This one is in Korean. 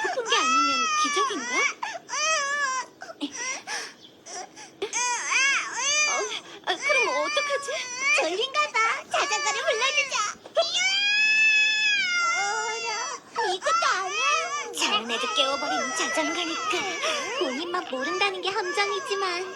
배고픈 게 아니면 기적인가? 그럼 어떡하지? 졸린가 봐. 자전거를 불러주자. 이것도 아니야. 자연에도 깨워버리는 자전거니까 본인만 모른다는 게 함정이지만